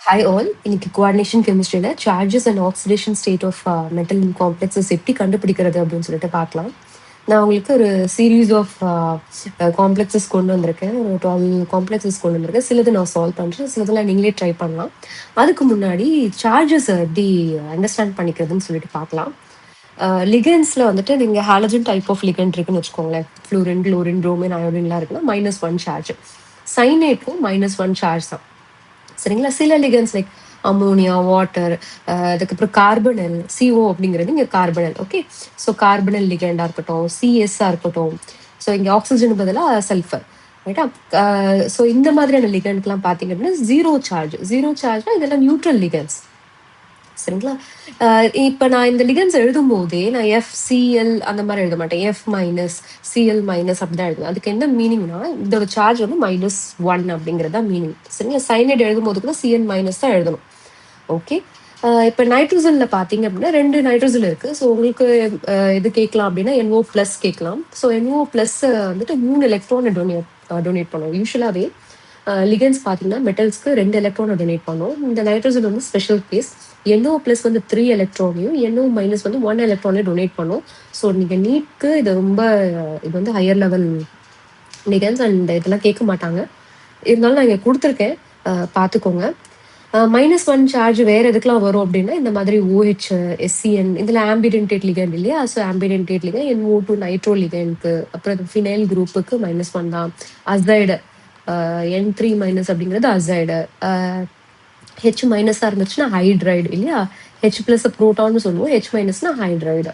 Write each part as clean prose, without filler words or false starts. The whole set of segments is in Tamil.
Hi all, இன்னைக்கு கோஆர்டினேஷன் கெமிஸ்ட்ரியில் charges and oxidation state of metal complexes எப்படி கண்டுபிடிக்கிறது அப்படின்னு சொல்லிட்டு பார்க்கலாம். நான் உங்களுக்கு ஒரு சீரீஸ் ஆஃப் காம்ப்ளெக்ஸஸ் கொண்டு வந்திருக்கேன். ஒரு 12 காம்ப்ளெக்ஸஸ் கொண்டு வந்திருக்கேன். சிலது நான் சால்வ் பண்ணுறேன், சிலதெல்லாம் நீங்களே ட்ரை பண்ணலாம். அதுக்கு முன்னாடி சார்ஜஸ் எப்படி அண்டர்ஸ்டாண்ட் பண்ணிக்கிறதுன்னு சொல்லிட்டு பார்க்கலாம். லிகன்ஸில் வந்துட்டு நீங்கள் ஹாலஜன் டைப் ஆஃப் லிகன் இருக்குன்னு வச்சுக்கோங்களேன். ஃப்ளூரின், குளோரின், ப்ரோமின், அயோடின்லாம் இருக்குன்னா -1 சார்ஜ். சைனேட்டும் -1 சார்ஜ் தான். சரிங்களா. சில லிகன்ஸ் லைக் அமோனியா, வாட்டர், அதுக்கப்புறம் கார்பனல், CO அப்படிங்கிறது இங்கே கார்பனல். ஓகே, ஸோ கார்பனல் லிகண்டாக இருக்கட்டும், CSஆ இருக்கட்டும், ஸோ இங்கே ஆக்சிஜன் பதிலாக சல்ஃபர், ரைட்டா. ஸோ இந்த மாதிரியான லிகண்ட்லாம் பார்த்தீங்க அப்படின்னா ஜீரோ சார்ஜ்னா இதெல்லாம் நியூட்ரல் லிகன்ஸ். சரிங்களா. இப்போ நான் இந்த லிகன்ஸ் எழுதும் போதே நான் FCl அந்த மாதிரி எழுத மாட்டேன். F-Cl- அப்படிதான் எழுதுவேன். அதுக்கு என்ன மீனிங்னா இதோட சார்ஜ் வந்து -1 அப்படிங்கிறது தான் மீனிங். சரிங்களா. சைனைட் எழுதும் போது கூட Cn- தான் எழுதணும். ஓகே. இப்போ நைட்ரோஜனில் பார்த்தீங்க அப்படின்னா 2 நைட்ரோஜன் இருக்கு. ஸோ உங்களுக்கு இது கேட்கலாம் அப்படின்னா NO+ கேட்கலாம். ஸோ NO+ வந்துட்டு 3 எலக்ட்ரானை டொனேட் பண்ணுவோம். யூஸ்வலாகவே லிகன்ஸ் பார்த்தீங்கன்னா மெட்டல்ஸ்க்கு 2 எலக்ட்ரானை டொனேட் பண்ணுவோம். இந்த நைட்ரோஜன் வந்து ஸ்பெஷல் கேஸ். NO+ வந்து 3 எலக்ட்ரானையும், NO- வந்து 1 எலக்ட்ரானையும் டொனேட் பண்ணும். ஸோ நீங்கள் நீட்க்கு இது வந்து ஹையர் லெவல் லிகன்ஸ் அண்ட் இதெல்லாம் கேட்க மாட்டாங்க. இருந்தாலும் நான் இங்கே கொடுத்துருக்கேன், பார்த்துக்கோங்க. -1 சார்ஜ் வேற எதுக்கெல்லாம் வரும் அப்படின்னா இந்த மாதிரி OH, SCN இதில் ஆம்பிடென்டேட் லிகண்ட் இல்லையா. So ambidentate ligand NO2 nitro லிகண்ட்க்கு, அப்புறம் ஃபினைல் குரூப்புக்கு -1 தான். அசைடு N3- அப்படிங்கிறது அசைடு. H- இருந்துச்சுன்னா ஹைட்ரைடு இல்லையா. H+ புரோட்டான்னு சொல்லுவோம், H- ஹைட்ரைடு.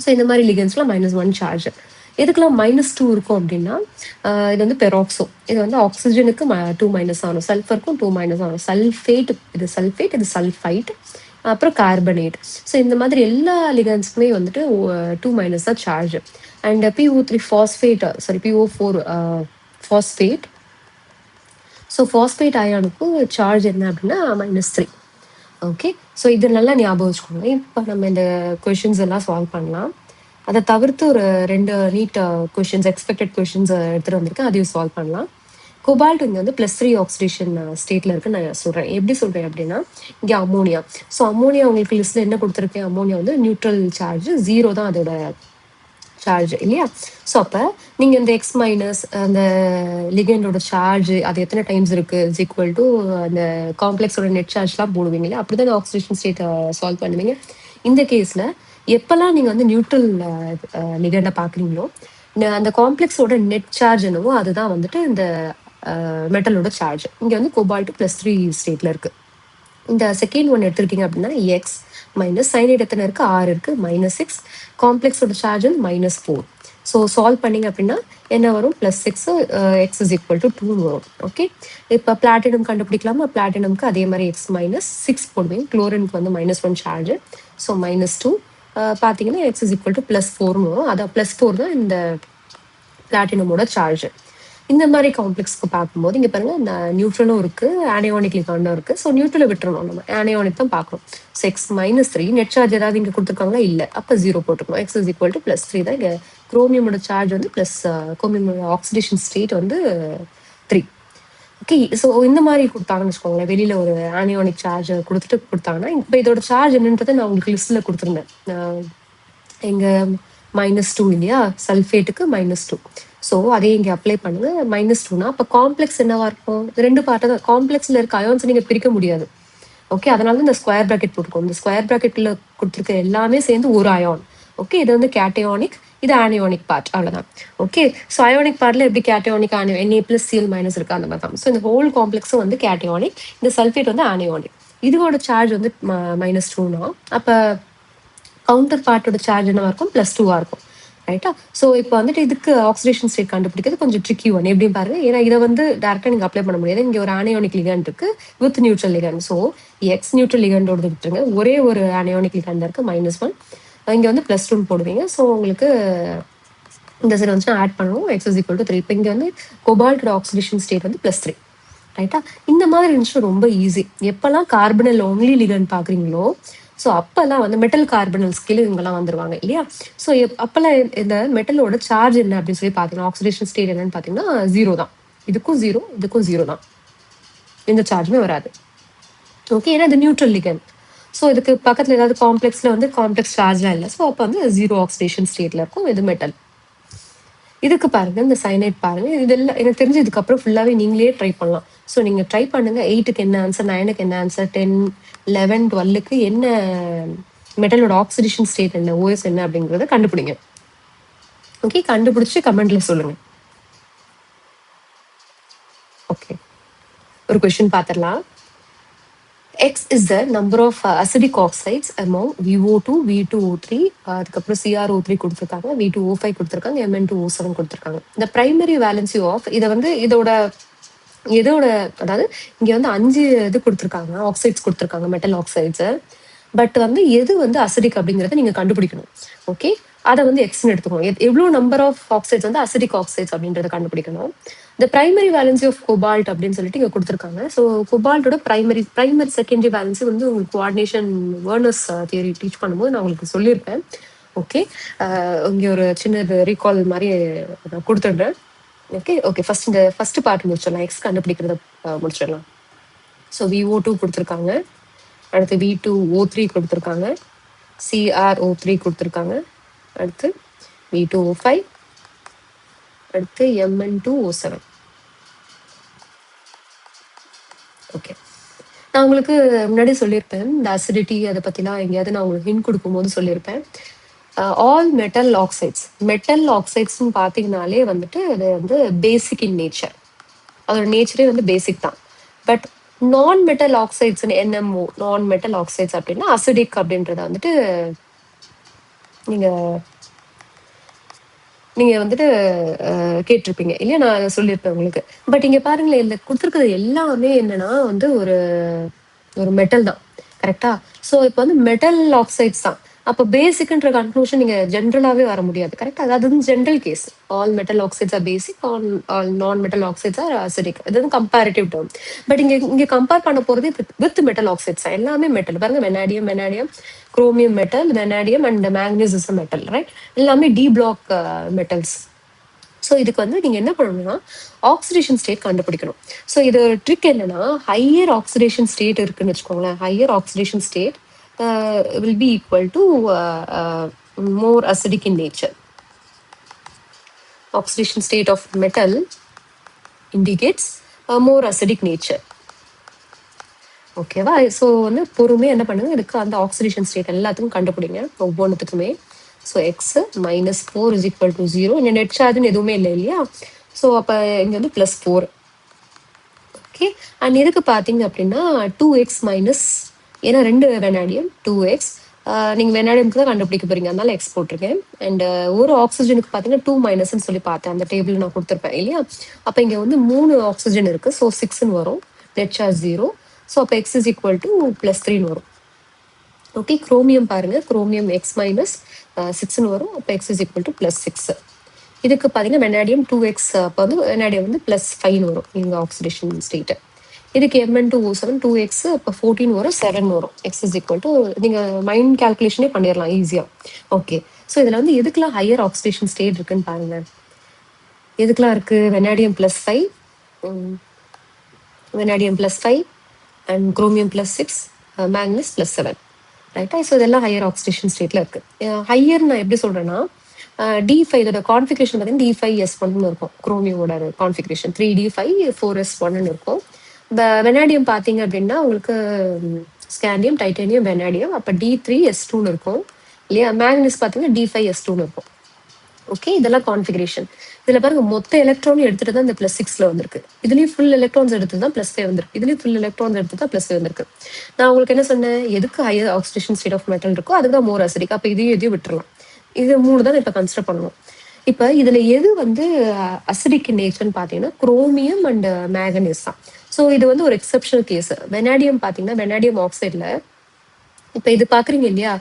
ஸோ இந்த மாதிரி லிகன்ஸ்லாம் -1 சார்ஜ். எதுக்கெல்லாம் -2 இருக்கும் அப்படின்னா இது வந்து பெராக்சோ. இது வந்து ஆக்சிஜனுக்கு 2- ஆகும், சல்ஃபருக்கும் 2- ஆகும். சல்ஃபேட், இது சல்ஃபைட், அப்புறம் கார்பனேட். ஸோ இந்த மாதிரி எல்லா லிகன்ஸ்க்குமே வந்துட்டு 2- தான் charge. And PO3 phosphate, PO4 phosphate. So phosphate அயானுக்கு சார்ஜ் என்ன அப்படின்னா -3. ஓகே, ஸோ இது நல்லா ஞாபகம் வச்சுக்கோங்க. இப்போ நம்ம இந்த கொஷின்ஸ் எல்லாம் சால்வ் பண்ணலாம். அதை தவிர்த்து ஒரு 2 நீட் கொஷின்ஸ், எக்ஸ்பெக்டட் கொஷின்ஸ் எடுத்துகிட்டு வந்திருக்கேன், அதையும் சால்வ் பண்ணலாம். கோபால்ட் இங்கே வந்து +3 ஆக்சிடேஷன் ஸ்டேட்டில் இருக்குன்னு நான் சொல்கிறேன். எப்படி சொல்கிறேன் அப்படின்னா இங்கே அமோனியா. ஸோ அமோனியா உங்களுக்கு லிஸ்ட்டில் என்ன கொடுத்துருக்கேன், அமோனியா வந்து நியூட்ரல் சார்ஜ் 0 தான் அதோட சார்ஜ் இல்லையா. ஸோ அப்போ நீங்கள் இந்த X- அந்த லிகண்டோட சார்ஜ் அது எத்தனை டைம்ஸ் இருக்கு இஸ் ஈக்குவல் டு அந்த காம்ப்ளெக்ஸோட நெட் சார்ஜ்லாம் போடுவீங்க இல்லையா. அப்படிதான் ஆக்சிடேஷன் ஸ்டேட்டை சால்வ் பண்ணுவீங்க. இந்த கேஸில் எப்பெல்லாம் நீங்கள் வந்து நியூட்ரல் லிகண்டை பார்க்குறீங்களோ அந்த காம்ப்ளெக்ஸோட நெட் சார்ஜ் என்னவோ அதுதான் வந்துட்டு இந்த மெட்டலோட சார்ஜ். இங்கே வந்து கோபால்ட் +3 ஸ்டேட்டில் இருக்கு. இந்த செகண்ட் ஒன் எடுத்துக்கிட்டீங்க அப்படின்னா X- சைனைட் எத்தனை இருக்கு, 6 இருக்கு, -6. காம்ப்ளெக்ஸோட சார்ஜ் வந்து -4. ஸோ சால்வ் பண்ணிங்க அப்படின்னா என்ன வரும், +6, X is equal to 2 வரும். ஓகே, இப்போ பிளாட்டினம் கண்டுபிடிக்கலாமா. பிளாட்டினம்க்கு அதே மாதிரி X- போடுவேன். குளோரினுக்கு வந்து -1 சார்ஜ், ஸோ -2. பார்த்தீங்கன்னா X is equal to +4 வரும். அதான் +4 தான் இந்த பிளாட்டினமோட சார்ஜ். இந்த மாதிரி காம்ப்ளெக்ஸ்க்கு பார்க்கும்போது இங்கே பாருங்க நியூட்ரலும் இருக்கு, ஆனியானிக் லிகாண்டும் இருக்கு. ஸோ நியூட்ரலை விட்டுறணும், நம்ம ஆனியானிக் தான் பார்க்கணும். ஸோ X-3 நெட் சார்ஜ் ஏதாவது இங்கே கொடுத்துருக்காங்களா, இல்லை, அப்போ 0 போட்டுக்கணும். X is equal to +3 தான். இங்கே குரோமியமோட சார்ஜ் வந்து குரோமியமோட ஆக்சிடேஷன் ஸ்டேட் வந்து 3. ஓகே, ஸோ இந்த மாதிரி கொடுத்தாங்கன்னு வச்சுக்கோங்களேன், வெளியில ஒரு ஆனியானிக் சார்ஜ் கொடுத்தாங்கன்னா இப்போ இதோட சார்ஜ் என்னன்றதை நான் உங்களுக்கு லிஸ்ட்ல கொடுத்துருந்தேன். எங்க -2 இல்லையா, சல்ஃபேட்டுக்கு -2. ஸோ அதே இங்கே அப்ளை பண்ணுங்க. -2னா அப்போ காம்ப்ளெக்ஸ் என்னவா இருக்கும், 2 பார்ட்டு தான். காம்ப்ளெக்ஸில் இருக்க அயான்ஸ் நீங்கள் பிரிக்க முடியாது. ஓகே, அதனால இந்த ஸ்கொயர் ப்ராக்கெட் போட்டுக்கோம். இந்த ஸ்கொயர் ப்ராக்கெட்டில் கொடுத்துருக்க எல்லாமே சேர்ந்து ஒரு அயான். ஓகே, இது வந்து கேட்டயானிக், இது ஆனியானிக் பார்ட், அவ்வளோதான். ஓகே, ஸோ அயானிக் பார்ட்டில் எப்படி கேட்டயானிக், Na+Cl- இருக்கு, அந்த மாதிரி தான். ஸோ இந்த ஹோல் காம்ப்ளெக்ஸும் வந்து கேட்டயானிக், இந்த சல்ஃபேட் வந்து ஆனியானிக். இதோட சார்ஜ் வந்து -2னா அப்போ கவுண்டர் பார்ட்டோட சார்ஜ் என்னவா இருக்கும், +2 இருக்கும், ரைட்டா. ஸோ இப்போ வந்துட்டு இதுக்கு ஆக்சிடேஷன் ஸ்டேட் கண்டுபிடிக்கிறது கொஞ்சம் ட்ரிக்கி ஒன். எப்படின்னு பாருங்க, ஏன்னா இதை வந்து டேரக்டாக நீங்கள் அப்ளை பண்ண முடியாது. இங்கே ஒரு ஆனியானிக் லிகண்ட் இருக்கு with neutral ligand. So X neutral லிகண்டோட விட்டுருங்க, ஒரே ஒரு ஆனியானிக் லிகண்ட் இருக்கு, -1. இங்கே வந்து +2 போடுவீங்க. ஸோ உங்களுக்கு இந்த சைடு வந்து ஆட் பண்ணணும், X is equal to 3. இப்போ இங்கே வந்து கோபால்ட்டோட ஆக்சிடேஷன் ஸ்டேட் வந்து +3, ரைட்டா. இந்த மாதிரி இருந்துச்சு, ரொம்ப ஈஸி. எப்பெல்லாம் கார்பனல் ஒன்லி லிகண்ட் பார்க்குறீங்களோ ஸோ அப்பெல்லாம் வந்து மெட்டல் கார்பனல் ஸ்கேல் இவங்கெல்லாம் வந்துருவாங்க இல்லையா. ஸோ அப்பெல்லாம் இந்த மெட்டலோட சார்ஜ் என்ன அப்படின்னு சொல்லி பார்த்தீங்கன்னா ஆக்சிடேஷன் ஸ்டேட் என்னன்னு பார்த்தீங்கன்னா 0 தான். இதுக்கும் 0, இதுக்கும் 0 தான், எந்த சார்ஜுமே வராது. ஓகே, ஏன்னா இது நியூட்ரல் லிகன். ஸோ இதுக்கு பக்கத்தில் ஏதாவது காம்ப்ளெக்ஸில் வந்து காம்ப்ளெக்ஸ் சார்ஜ்லாம் இல்லை. ஸோ அப்போ வந்து ஜீரோ ஆக்சிடேஷன் ஸ்டேட்டில் இருக்கும். இது மெட்டல். இதுக்கு பாருங்க, இந்த சைனைட் பாருங்க. இதெல்லாம் எனக்கு தெரிஞ்சு இதுக்கப்புறம் ஃபுல்லாகவே நீங்களே ட்ரை பண்ணலாம். ஸோ நீங்கள் ட்ரை பண்ணுங்க. 8க்கு என்ன ஆன்சர், 9க்கு என்ன ஆன்சர், 10, 11, 12க்கு என்ன மெட்டலோட ஆக்சிடேஷன் ஸ்டேட் என்ன, ஓஎஸ் என்ன அப்படிங்கிறத கண்டுபிடிங்க. ஓகே, கண்டுபிடிச்சு கமெண்ட்ல சொல்லுங்க. ஓகே, ஒரு கொஸ்டின் பார்த்துடலாம். X is the number of acidic oxides among VO2, V2O3, அதுக்கப்புறம் CrO3 கொடுத்துருக்காங்க, V2O5 கொடுத்துருக்காங்க, Mn2O7 கொடுத்துருக்காங்க. இந்த பிரைமரி வேலன்சி ஆஃப் இதை வந்து இதோட அதாவது இங்க வந்து 5 இது கொடுத்துருக்காங்க, ஆக்சைட்ஸ் கொடுத்துருக்காங்க, மெட்டல் ஆக்சைட்ஸ். பட் வந்து எது வந்து அசிடிக் அப்படிங்கிறத நீங்க கண்டுபிடிக்கணும். ஓகே, அதை வந்து எக்ஸ்ன்னு எடுத்துக்கணும். எவ்வளோ நம்பர் ஆஃப் ஆக்சைட்ஸ் வந்து அசிடிக் ஆக்சைட்ஸ் அப்படின்றத கண்டுபிடிக்கணும். இந்த பிரைமரி வேலன்சி ஆஃப் கோபால்ட் அப்படின்னு சொல்லிட்டு இங்க கொடுத்துருக்காங்க. ஸோ கோபால்ட்டோட பிரைமரி செகண்டரி வேலன்சி வந்து உங்களுக்கு கோஆர்டினேஷன் வேர்னர்ஸ் தியரி டீச் பண்ணும்போது நான் உங்களுக்கு சொல்லியிருப்பேன். ஓகே, இங்கே ஒரு சின்ன ரீகால் மாதிரி நான் கொடுத்துடுறேன். ஓகே, ஃபர்ஸ்ட் பார்ட் முடிச்சிடலாம். எக்ஸ் கண்டுபிடிக்கிறத முடிச்சிடலாம். ஸோ VO2 கொடுத்துருக்காங்க, அடுத்து V2O3 கொடுத்துருக்காங்க, CrO3 கொடுத்துருக்காங்க, அடுத்து V2O5, அடுத்து Mn2O7. ஓகே, நான் உங்களுக்கு முன்னாடி சொல்லியிருப்பேன் இந்த அசிடிட்டி அதை பற்றிலாம் எங்கேயாவது நான் உங்களுக்கு ஹிண்ட் கொடுக்கும்போது சொல்லியிருப்பேன். ஆல் மெட்டல் ஆக்சைட்ஸ்ன்னு பார்த்தீங்கனாலே வந்துட்டு அது வந்து பேசிக் இன் நேச்சர். அதோட நேச்சரே வந்து பேசிக் தான். பட் நான் மெட்டல் ஆக்சைட்ஸ், NMO நான் மெட்டல் ஆக்சைட்ஸ் அப்படின்னா அசிடிக் அப்படின்றத வந்துட்டு நீங்க வந்துட்டு கேட்டிருப்பீங்க இல்லையா, நான் சொல்லியிருப்பேன் உங்களுக்கு. பட் இங்க பாருங்களேன், இந்த கொடுத்துருக்கிறது எல்லாமே என்னன்னா வந்து ஒரு மெட்டல் தான். கரெக்டா? ஸோ இப்போ வந்து மெட்டல் ஆக்சைட்ஸ் தான். அப்போ பேசிக்ன்ற கன்க்ளூஷன் நீங்க ஜென்ரலாவே வர முடியாது. கரெக்டா? அது வந்து general case. All metal oxides are basic, all non metal oxides are acidic. இது வந்து கம்பேரிட்டிவ் டேர்ம். பட் இங்க கம்பேர் பண்ண போறது வித் மெட்டல் ஆக்சைட்ஸ். எல்லாமே மெட்டல். பாருங்க, vanadium, chromium metal, vanadium and manganese is metal. Right? எல்லாமே டி பிளாக் மெட்டல்ஸ். ஸோ இதுக்கு வந்து நீங்க என்ன பண்ணணும்னா ஆக்சிடேஷன் ஸ்டேட் கண்டுபிடிக்கணும். ஸோ இது ட்ரிக் என்னன்னா, ஹையர் ஆக்சிடேஷன் ஸ்டேட் இருக்குன்னு வச்சுக்கோங்களேன். Higher oxidation state will be equal to more acidic in nature. Oxidation state of metal indicates more acidic nature. ஓகேவா? ஸோ வந்து பொறுமையாக என்ன பண்ணுங்க, இதுக்கு அந்த ஆக்சிடேஷன் ஸ்டேட் எல்லாத்துக்கும் கண்டுபிடிங்க ஒவ்வொன்றுத்துக்குமே. So X -4 is equal to 0. இந்த நெட் சார்ஜ்னு எதுவுமே இல்லை இல்லையா? ஸோ அப்போ இங்கே வந்து +4. ஓகே, அண்ட் இதுக்கு பார்த்தீங்க அப்படின்னா 2x மைனஸ், ஏன்னா 2 வெனாடியம் 2x, நீங்கள் வெனாடியம்க்கு தான் கண்டுபிடிக்க போறீங்க, அதனால எக்ஸ் போட்டிருக்கேன். அண்ட் ஒரு ஆக்சிஜனுக்கு பார்த்தீங்கன்னா 2 மைனஸ்ன்னு சொல்லி பார்த்தேன், அந்த டேபிள் நான் கொடுத்துருப்பேன் இல்லையா? அப்போ இங்கே வந்து 3 ஆக்சிஜன் இருக்கு. ஸோ 6ன்னு வரும், நெட் சார்ஜ் 0. ஸோ அப்போ X is equal to +3ன்னு வரும். ஓகே, குரோமியம் பாருங்க, குரோமியம் X - 6ன்னு வரும். அப்போ X is equal to +6. இதுக்கு பார்த்தீங்கன்னா வெனாடியம் 2x, அப்போ வந்து வெனாடியம் வந்து +5ன்னு வரும் இங்கே ஆக்சிடேஷன் ஸ்டேட்டு. இதுக்கு Mn2O7 2x, இப்போ 14 வரும், 7 வரும். X is equal to, நீங்கள் மைண்ட் கால்குலேஷனே பண்ணிடலாம் ஈஸியாக. ஓகே, ஸோ இதில் வந்து எதுக்கெல்லாம் ஹையர் ஆக்சிடேஷன் ஸ்டேட் இருக்குன்னு பாருங்க. எதுக்கெல்லாம் இருக்கு? Vanadium +5, vanadium +5 and chromium +6, Magnus +7. ரைட்டா? ஸோ இதெல்லாம் ஹையர் ஆக்சிடேஷன் ஸ்டேட்ல இருக்கு. ஹையர் நான் எப்படி சொல்றேன்னா, D5 இதோட கான்ஃபிகரேஷன் பார்த்தீங்கன்னா D5S1 இருக்கும். குரோமியோட கான்ஃபிகரேஷன் 3D5 4S1 இருக்கும். வெனாடியம் பார்த்தீங்க அப்படின்னா உங்களுக்கு ஸ்காண்டியம், டைட்டானியம், வெனாடியம், அப்போ D3S2 இருக்கும் இல்லையா? மேக்னஸ் பார்த்தீங்கன்னா D5S2 இருக்கும். ஓகே, இதெல்லாம் கான்ஃபிகரேஷன். இதுல பாருங்க, மொத்த எலக்ட்ரான் எடுத்துட்டு தான் இந்த +6ல வந்திருக்கு. இதுலயும் ஃபுல் எலக்ட்ரான்ஸ் எடுத்து தான் +5 வந்திருக்கு. இதுலயும் ஃபுல் எலக்ட்ரான்ஸ் எடுத்து தான் +5 வந்திருக்கு. நான் உங்களுக்கு என்ன சொன்னேன், எதுக்கு higher oxidation state of metal இருக்கோ அதுக்கு தான் மோர் அசிடிக். அப்போ இதையும் விட்டுறலாம். இது 3 தான் இப்போ கன்சிடர் பண்ணணும். இப்போ இதுல எது வந்து அசிடிக் நேச்சர்னு பார்த்தீங்கன்னா குரோமியம் அண்ட் மேங்கனீஸ் தான். ஸோ இது வந்து ஒரு எக்ஸப்ஷனல் கேஸ். வெனாடியம் பார்த்தீங்கன்னா வெனாடியம் ஆக்சைட்ல இப்போ இது பாக்குறீங்க இல்லையா,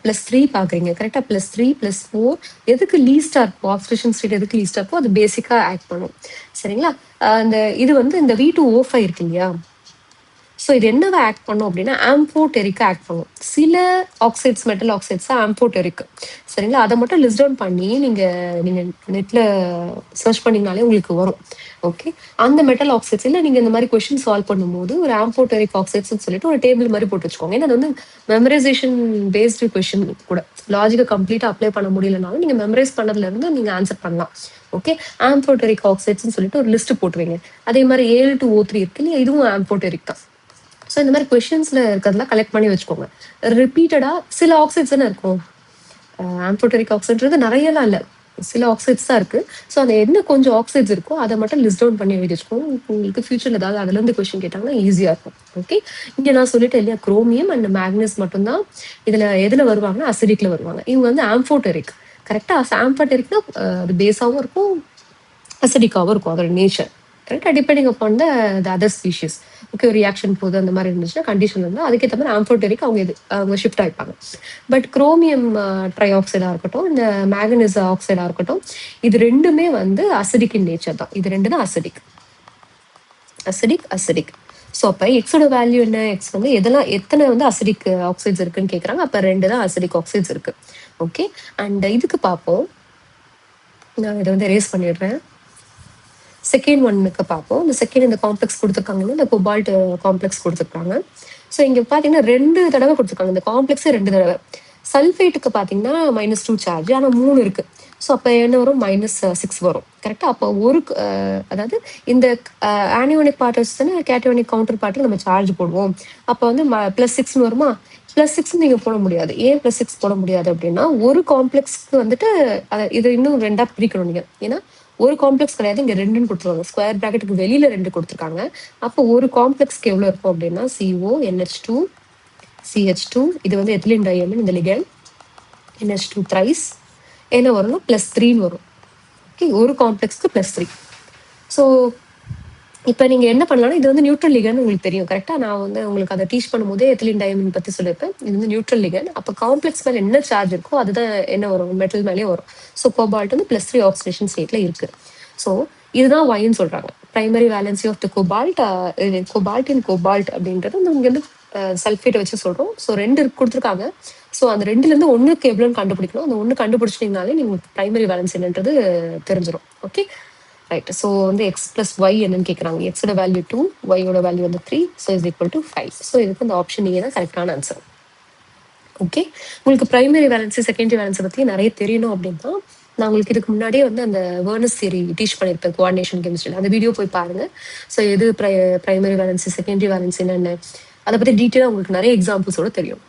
+3 பாக்குறீங்க கரெக்டா? +3 +4 எதுக்கு லீஸ்டா இருக்கும், ஆக்சிடேஷன் ஸ்டேட் எதுக்கு லீஸ்டா இருக்கோ அது பேசிக்கா ஆக்ட் பண்ணும். சரிங்களா? அந்த இது வந்து இந்த V2O5 இருக்கு இல்லையா? ஸோ இது என்னவா ஆக்ட் பண்ணும் அப்படின்னா ஆம்போடெரிக்கா ஆக்ட் பண்ணும். சில ஆக்சைட்ஸ் மெட்டல் ஆக்சைட்ஸ் தான் ஆம்போடெரிக். சரிங்களா? அதை மட்டும் லிஸ்ட் டவுன் பண்ணி நீங்க நீங்க நெட்ல சர்ச் பண்ணீங்கனாலே உங்களுக்கு வரும். ஓகே, அந்த மெட்டல் ஆக்சைட்ஸ் இல்லை நீங்க இந்த மாதிரி கொஸ்டின் சால்வ் பண்ணும்போது ஒரு ஆம்போடெரிக் ஆக்சைட்ஸ்னு சொல்லிட்டு ஒரு டேபிள் மாதிரி போட்டு வச்சுக்கோங்க. ஏன்னா அது வந்து மெமரைசேஷன் பேஸ்டு கொஸ்டின் கூட. லாஜிக்கை கம்ப்ளீட்டா அப்ளை பண்ண முடியலனாலும் நீங்க மெமரைஸ் பண்ணதுல இருந்து நீங்க ஆன்சர் பண்ணலாம். ஓகே, ஆம்போடெரிக் ஆக்சைட்ஸ்னு சொல்லிட்டு ஒரு லிஸ்ட் போட்டுருவீங்க. அதே மாதிரி Al2O3 இருக்கு இல்லையா, இதுவும் ஆம்போடெரிக் தான். ஸோ இந்த மாதிரி கொஸ்டின்ஸ்ல இருக்கிறதெல்லாம் கலெக்ட் பண்ணி வச்சுக்கோங்க. ரிப்பீட்டடா சில ஆக்சைட்ஸ் தானே இருக்கும். ஆம்போடெரிக் ஆக்சைட்ன்றது நிறையலாம் இல்லை, சில ஆக்சைட்ஸ் தான் இருக்கு. ஸோ அந்த என்ன கொஞ்சம் ஆக்சைட்ஸ் இருக்கோ அதை மட்டும் லிஸ்ட் டவுன் பண்ணி எழுதி வச்சுக்கோங்க. உங்களுக்கு ஃபியூச்சர்ல ஏதாவது அதுல இருந்து கொஸ்டின் கேட்டாங்கன்னா ஈஸியா இருக்கும். ஓகே, இங்க நான் சொல்லிட்டேன் இல்லையா, குரோமியம் அண்ட் மேக்னஸ் மட்டும்தான் இதுல எதுல வருவாங்கன்னா அசிடிக்ல வருவாங்க. இவங்க வந்து ஆம்போடெரிக். கரெக்டா, ஆம்போடெரிக்னா அது பேஸாவும் இருக்கும், அசிடிக்காவும் இருக்கும் அதோட நேச்சர். கரெக்டாக depending upon the other species. Okay, ஒரு ரியாக்ஷன் போகுது அந்த மாதிரி இருந்துச்சுன்னா கண்டிஷன் இருந்தால் அதுக்கேற்ற மாதிரி ஆம்போடெரிக் அவங்க ஷிஃப்ட் ஆகிப்பாங்க. பட் குரோமியம் ட்ரை ஆக்சைடாக இருக்கட்டும், இந்த மேங்கனீஸ் ஆக்சைடாக இருக்கட்டும், இது ரெண்டுமே வந்து அசிடிக் இன் நேச்சர் தான். இது ரெண்டு தான் அசிடிக். அசிடிக். ஸோ அப்போ எக்ஸோட வேல்யூ என்ன? எக்ஸ் வந்து எத்தனை வந்து அசிடிக் ஆக்சைட்ஸ் இருக்குன்னு கேட்குறாங்க. அப்போ 2 தான் அசிடிக் ஆக்சைட்ஸ் இருக்கு. ஓகே, அண்ட் இதுக்கு பார்ப்போம். நான் இதை வந்து எரேஸ் பண்ணிடுறேன். செகண்ட் ஒன்னுக்கு பார்ப்போம். இந்த செகண்ட் இந்த காம்ப்ளெக்ஸ் கொடுத்துருக்காங்க, இந்த கோபால்ட் காம்ப்ளெக்ஸ் கொடுத்துருக்காங்க. ஸோ இங்கே பார்த்தீங்கன்னா 2 தடவை கொடுத்துருக்காங்க, இந்த காம்ப்ளெக்ஸே 2 தடவை. சல்ஃபேட்டுக்கு பார்த்தீங்கன்னா -2 சார்ஜ், ஆனால் 3 இருக்கு. ஸோ அப்போ என்ன வரும்? -6 வரும். கரெக்டாக? அப்போ அதாவது இந்த ஆனியோனிக் பார்ட்டில்ஸ் தானே கேட்டயோனிக் கவுண்டர் பார்ட்டில் நம்ம சார்ஜ் போடுவோம். அப்போ வந்து +6 வருமா? +6 நீங்க போட முடியாது. ஏன் +6 போட முடியாது அப்படின்னா, ஒரு காம்ப்ளெக்ஸ்க்கு வந்துட்டு இது இன்னும் 2ஆ பிரிக்கணும் நீங்க. ஏன்னா ஒரு காம்ப்ளெக்ஸ் கிடையாது, இங்க 2ன்னு கொடுத்துருவாங்க. ஸ்கொயர் பிராக்கெட்டுக்கு வெளியில 2 கொடுத்துருக்காங்க. அப்போ ஒரு காம்ப்ளெக்ஸ்க்கு எவ்வளவு இருக்கும் அப்படின்னா CO NH2 CH2, இது வந்து எத்திலீன் டையமின் இந்த லிகண்ட், NH2 த்ரைஸ் என்ன வரும்னா +3ன்னு வரும். ஓகே, ஒரு காம்ப்ளெக்ஸ்க்கு +3. ஸோ இப்போ நீங்க என்ன பண்ணலாம்னா, இது வந்து நியூட்ரல் லிகண்ட் உங்களுக்கு தெரியும். கரெக்டா? நான் வந்து உங்களுக்கு அதை டீச் பண்ணும்போதே எத்திலீன் டையமின் பத்தி சொல்லியிருப்பேன். இது வந்து நியூட்ரல் லிகண்ட். அப்போ காம்ப்ளெக்ஸ் மேல என்ன சார்ஜ் இருக்கோ அதுதான் என்ன வரும்? மெட்டல் மேலேயே வரும். ஸோ கோபால்ட் வந்து +3 ஆக்சிடேஷன் ஸ்டேட்ல இருக்கு. ஸோ இதுதான் ஒய்ன்னு சொல்றாங்க. Primary valency of the cobalt. Cobalt in cobalt அப்படின்றது இங்க வந்து சல்ஃபேட்டை வச்சு சொல்றோம். ஸோ 2 கொடுத்துருக்காங்க. ஸோ அந்த 2ல இருந்து 1க்கு எவ்வளோன்னு கண்டுபிடிக்கணும். அந்த 1 கண்டுபிடிச்சிட்டீங்கனாலே நீங்க பிரைமரி வேலன்ஸ் என்னன்றது தெரிஞ்சிடும். Okay, right. ஸோ வந்து x + y என்னன்னு கேட்குறாங்க. எக்ஸோட வேல்யூ 2, ஒய்யோட வேல்யூ வந்து 3. So is equal to 5. So இதுக்கு இந்த ஆப்ஷன் நீங்க தான் கரெக்டான ஆன்சர். ஓகே, உங்களுக்கு பிரைமரி வேலன்சி செகண்டரி வேலன்ஸை பற்றி நிறைய தெரியணும் அப்படின்னா நான் உங்களுக்கு இதுக்கு முன்னாடியே வந்து அந்த வேர்னஸ் தியரி டீச் பண்ணியிருப்பேன், கோஆர்டினேஷன் கெமிஸ்ட்ரியில். அந்த வீடியோ போய் பாருங்க. ஸோ எது பிரைமரி வேலன்சி செகண்டரி வேலன்சி என்னென்ன அதை பற்றி டீட்டெயிலாக உங்களுக்கு நிறைய எக்ஸாம்பிள்ஸோட தெரியும்.